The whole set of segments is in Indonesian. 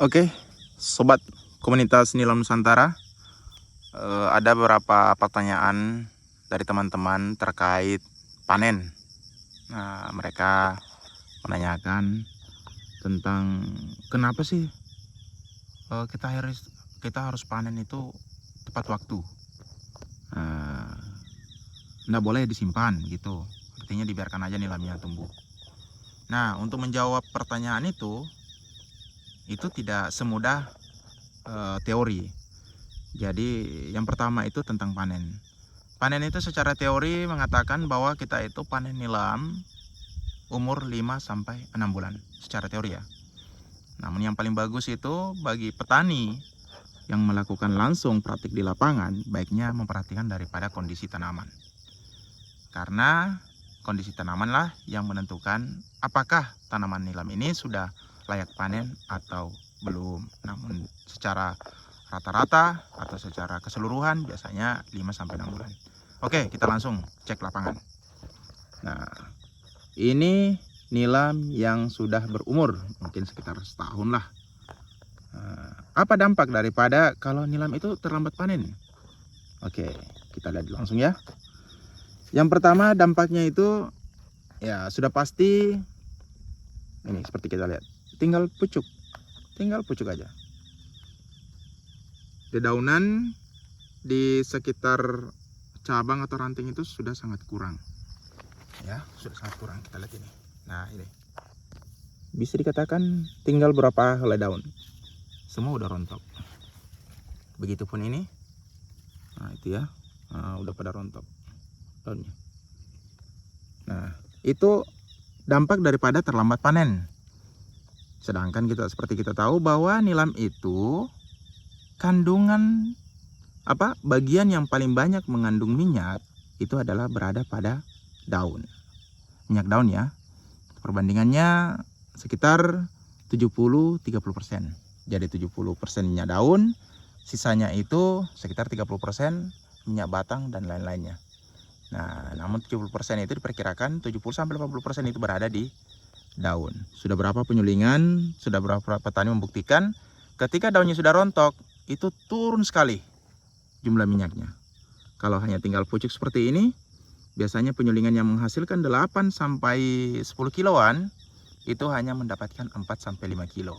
Oke, sobat komunitas Nilam Nusantara, ada beberapa pertanyaan dari teman-teman terkait panen. Nah, mereka menanyakan tentang kenapa sih kita harus panen itu tepat waktu. Nggak boleh disimpan gitu. Artinya dibiarkan aja nilamnya tumbuh. Nah, untuk menjawab pertanyaan itu tidak semudah teori. Jadi yang pertama itu tentang panen. Panen itu secara teori mengatakan bahwa kita itu panen nilam umur 5-6 bulan secara teori ya. Namun yang paling bagus itu bagi petani yang melakukan langsung praktik di lapangan, baiknya memperhatikan daripada kondisi tanaman. Karena kondisi tanaman lah yang menentukan apakah tanaman nilam ini sudah layak panen atau belum. Namun secara rata-rata atau secara keseluruhan biasanya 5-6 bulan. Oke, kita langsung cek lapangan. Nah, ini nilam yang sudah berumur, mungkin sekitar setahun lah. Apa dampak daripada kalau nilam itu terlambat panen? Oke, kita lihat langsung ya. Yang pertama dampaknya itu ya sudah pasti ini seperti kita lihat. Tinggal pucuk aja. Dedaunan di sekitar cabang atau ranting itu sudah sangat kurang. Ya, sudah sangat kurang. Kita lihat ini. Nah, ini. Bisa dikatakan tinggal berapa helai daun. Semua udah rontok. Begitupun ini. Nah, itu ya. Nah, udah pada rontok daunnya. Nah, itu dampak daripada terlambat panen. Sedangkan seperti kita tahu bahwa nilam itu kandungan bagian yang paling banyak mengandung minyak itu adalah berada pada daun. Minyak daun ya. Perbandingannya sekitar 70-30%. Jadi 70% minyak daun, sisanya itu sekitar 30% minyak batang dan lain-lainnya. Nah, namun 70% itu diperkirakan 70-80% itu berada di daun. Sudah berapa penyulingan, sudah berapa petani membuktikan ketika daunnya sudah rontok, itu turun sekali jumlah minyaknya. Kalau hanya tinggal pucuk seperti ini, biasanya penyulingan yang menghasilkan 8-10 kiloan itu hanya mendapatkan 4-5 kilo.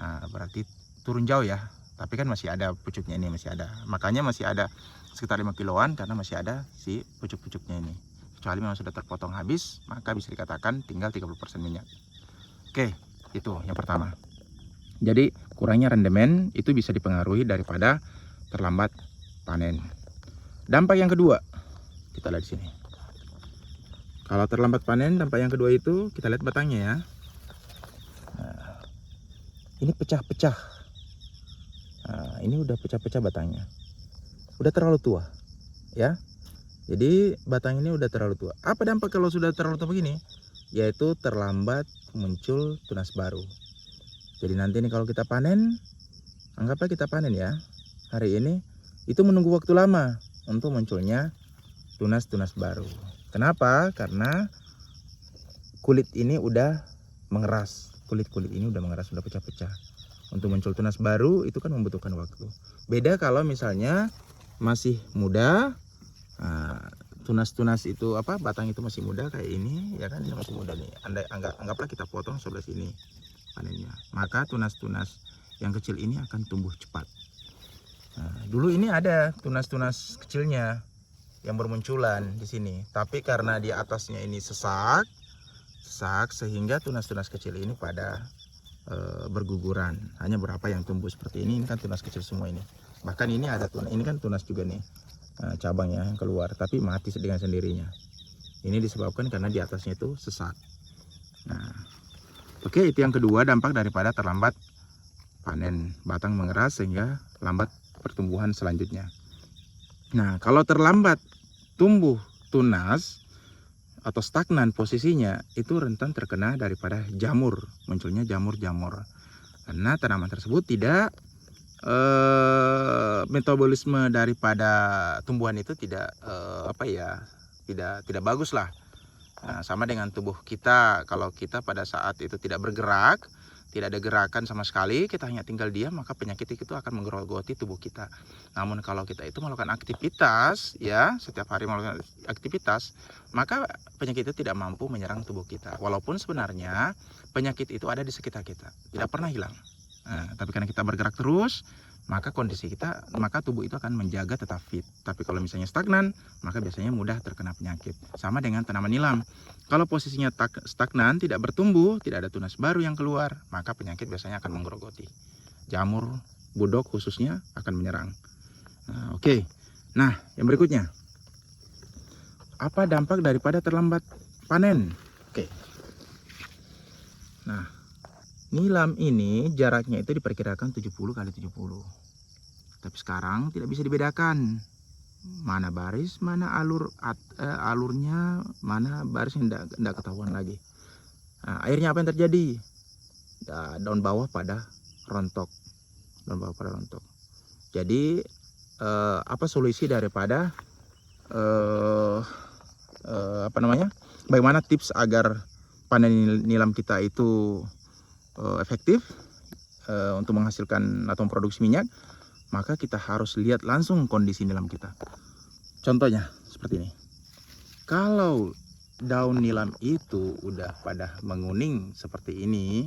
Nah, berarti turun jauh ya. Tapi kan masih ada pucuknya ini, masih ada. Makanya masih ada sekitar 5 kiloan karena masih ada si pucuk-pucuknya ini. Kecuali memang sudah terpotong habis, maka bisa dikatakan tinggal 30% minyak. Oke, itu yang pertama. Jadi kurangnya rendemen itu bisa dipengaruhi daripada terlambat panen. Dampak yang kedua, kita lihat di sini. Kalau terlambat panen, dampak yang kedua itu kita lihat batangnya ya. Nah, ini pecah-pecah. Nah, ini udah pecah-pecah batangnya. Udah terlalu tua, ya. Jadi batang ini udah terlalu tua. Apa dampak kalau sudah terlalu tua begini? Yaitu terlambat muncul tunas baru. Jadi nanti nih kalau kita panen, anggaplah kita panen ya. Hari ini itu menunggu waktu lama untuk munculnya tunas-tunas baru. Kenapa? Karena kulit ini udah mengeras. Kulit-kulit ini udah mengeras, udah pecah-pecah. Untuk muncul tunas baru itu kan membutuhkan waktu. Beda kalau misalnya masih muda, tunas-tunas itu batang itu masih muda kayak ini ya kan, ini masih muda nih. Anggaplah kita potong sebelah sini panennya. Maka tunas-tunas yang kecil ini akan tumbuh cepat. Nah, dulu ini ada tunas-tunas kecilnya yang bermunculan di sini, tapi karena di atasnya ini sesak sehingga tunas-tunas kecil ini pada berguguran. Hanya berapa yang tumbuh seperti ini kan tunas kecil semua ini. Bahkan ini ada tunas, ini kan tunas juga nih, cabangnya yang keluar, tapi mati dengan sendirinya. Ini disebabkan karena di atasnya itu sesak. Nah, oke, itu yang kedua dampak daripada terlambat panen, batang mengeras sehingga lambat pertumbuhan selanjutnya. Nah, kalau terlambat tumbuh tunas atau stagnan posisinya, itu rentan terkena daripada jamur, munculnya jamur-jamur. Karena tanaman tersebut tidak metabolisme daripada tumbuhan itu tidak tidak bagus lah. Nah, sama dengan tubuh kita, kalau kita pada saat itu tidak bergerak, tidak ada gerakan sama sekali, kita hanya tinggal diam, maka penyakit itu akan menggerogoti tubuh kita. Namun kalau kita itu melakukan aktivitas, ya, setiap hari melakukan aktivitas, maka penyakit itu tidak mampu menyerang tubuh kita. Walaupun sebenarnya penyakit itu ada di sekitar kita, tidak pernah hilang. Nah, tapi karena kita bergerak terus, maka kondisi kita, maka tubuh itu akan menjaga tetap fit. Tapi kalau misalnya stagnan, maka biasanya mudah terkena penyakit. Sama dengan tanaman nilam. Kalau posisinya stagnan, tidak bertumbuh, tidak ada tunas baru yang keluar, maka penyakit biasanya akan menggerogoti. Jamur, budok khususnya akan menyerang. Nah, oke. Nah, yang berikutnya. Apa dampak daripada terlambat panen? Oke. Nah, nilam ini jaraknya itu diperkirakan 70 kali 70. Tapi sekarang tidak bisa dibedakan mana baris, mana alurnya, mana baris yang tidak ketahuan lagi. Nah, akhirnya apa yang terjadi? Daun bawah pada rontok. Daun bawah pada rontok. Jadi apa solusi daripada bagaimana tips agar panen nilam kita itu efektif untuk menghasilkan atau memproduksi minyak? Maka kita harus lihat langsung kondisi nilam kita. Contohnya seperti ini. Kalau daun nilam itu udah pada menguning seperti ini,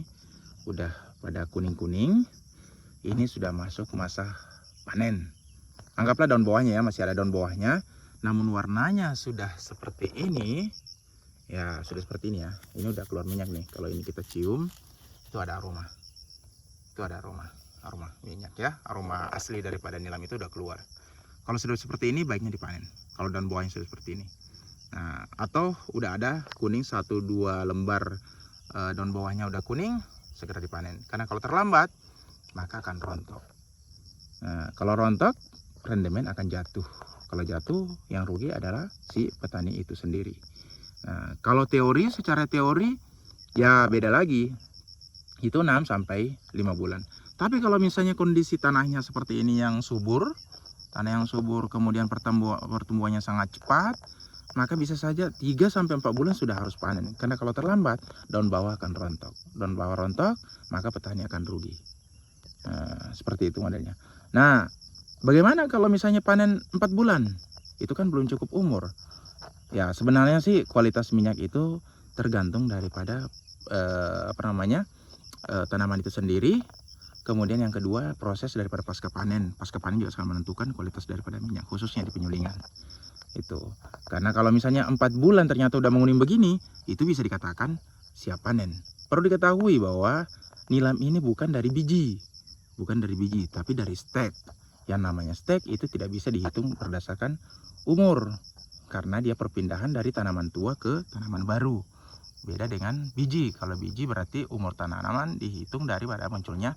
udah pada kuning-kuning, ini sudah masuk masa panen. Anggaplah daun bawahnya ya, masih ada daun bawahnya, namun warnanya sudah seperti ini. Ya, sudah seperti ini ya. Ini udah keluar minyak nih. Kalau ini kita cium, itu ada aroma. Itu ada aroma minyak ya, aroma asli daripada nilam itu udah keluar. Kalau sudah seperti ini baiknya dipanen. Kalau daun bawahnya sudah seperti ini. Nah, atau udah ada kuning 1-2 lembar daun bawahnya udah kuning, segera dipanen. Karena kalau terlambat maka akan rontok. Nah, kalau rontok rendemen akan jatuh. Kalau jatuh yang rugi adalah si petani itu sendiri. Nah, kalau secara teori ya beda lagi. Itu 6 sampai 5 bulan. Tapi kalau misalnya kondisi tanahnya seperti ini yang subur, tanah yang subur kemudian pertumbuhannya sangat cepat, maka bisa saja 3 sampai 4 bulan sudah harus panen. Karena kalau terlambat, daun bawah akan rontok. Daun bawah rontok, maka petani akan rugi. Nah, seperti itu modelnya. Nah, bagaimana kalau misalnya panen 4 bulan? Itu kan belum cukup umur. Ya, sebenarnya sih kualitas minyak itu tergantung daripada tanaman itu sendiri. Kemudian yang kedua, proses daripada pasca panen. Pasca panen juga sangat menentukan kualitas daripada minyak, khususnya di penyulingan. Itu. Karena kalau misalnya 4 bulan ternyata udah menguning begini, itu bisa dikatakan siap panen. Perlu diketahui bahwa nilam ini bukan dari biji. Bukan dari biji, tapi dari stek. Yang namanya stek itu tidak bisa dihitung berdasarkan umur. Karena dia perpindahan dari tanaman tua ke tanaman baru. Beda dengan biji. Kalau biji berarti umur tanaman dihitung daripada munculnya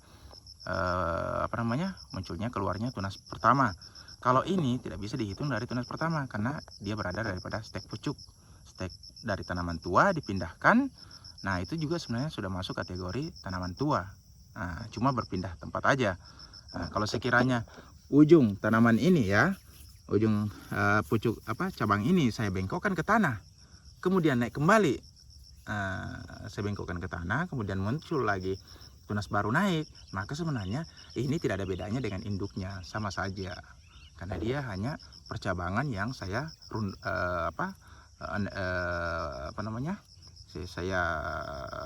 munculnya keluarnya tunas pertama. Kalau ini tidak bisa dihitung dari tunas pertama karena dia berada daripada stek pucuk. Stek dari tanaman tua dipindahkan. Nah, itu juga sebenarnya sudah masuk kategori tanaman tua. Nah, cuma berpindah tempat aja. Nah, kalau sekiranya ujung tanaman ini ya, ujung pucuk cabang ini saya bengkokkan ke tanah, kemudian naik kembali, saya bengkokkan ke tanah, kemudian muncul lagi tunas baru naik, maka sebenarnya ini tidak ada bedanya dengan induknya, sama saja, karena dia hanya percabangan yang saya saya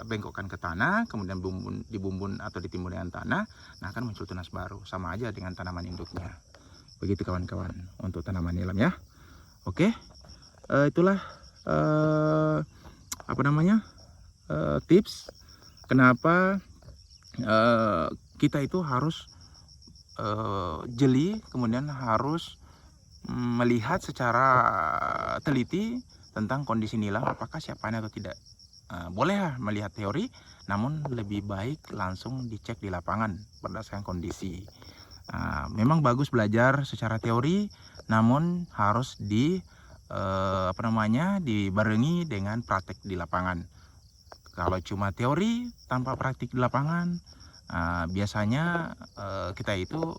bengkokkan ke tanah, kemudian dibumbun atau ditimbun dengan tanah, nah akan muncul tunas baru, sama aja dengan tanaman induknya. Begitu kawan-kawan untuk tanaman nilam ya. Oke, itulah tips kenapa kita itu harus jeli, kemudian harus melihat secara teliti tentang kondisi nilam apakah siap panen atau tidak. Boleh melihat teori, namun lebih baik langsung dicek di lapangan berdasarkan kondisi. Memang bagus belajar secara teori, namun harus dibarengi dengan praktek di lapangan. Kalau cuma teori tanpa praktik di lapangan, biasanya kita itu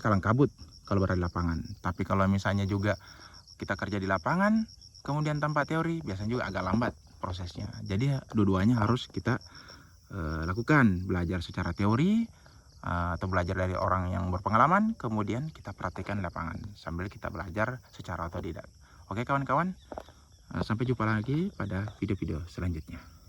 kalang kabut kalau berada di lapangan. Tapi kalau misalnya juga kita kerja di lapangan, kemudian tanpa teori, biasanya juga agak lambat prosesnya. Jadi dua-duanya harus kita lakukan, belajar secara teori atau belajar dari orang yang berpengalaman, kemudian kita praktekkan di lapangan sambil kita belajar secara otodidak. Oke kawan-kawan, sampai jumpa lagi pada video-video selanjutnya.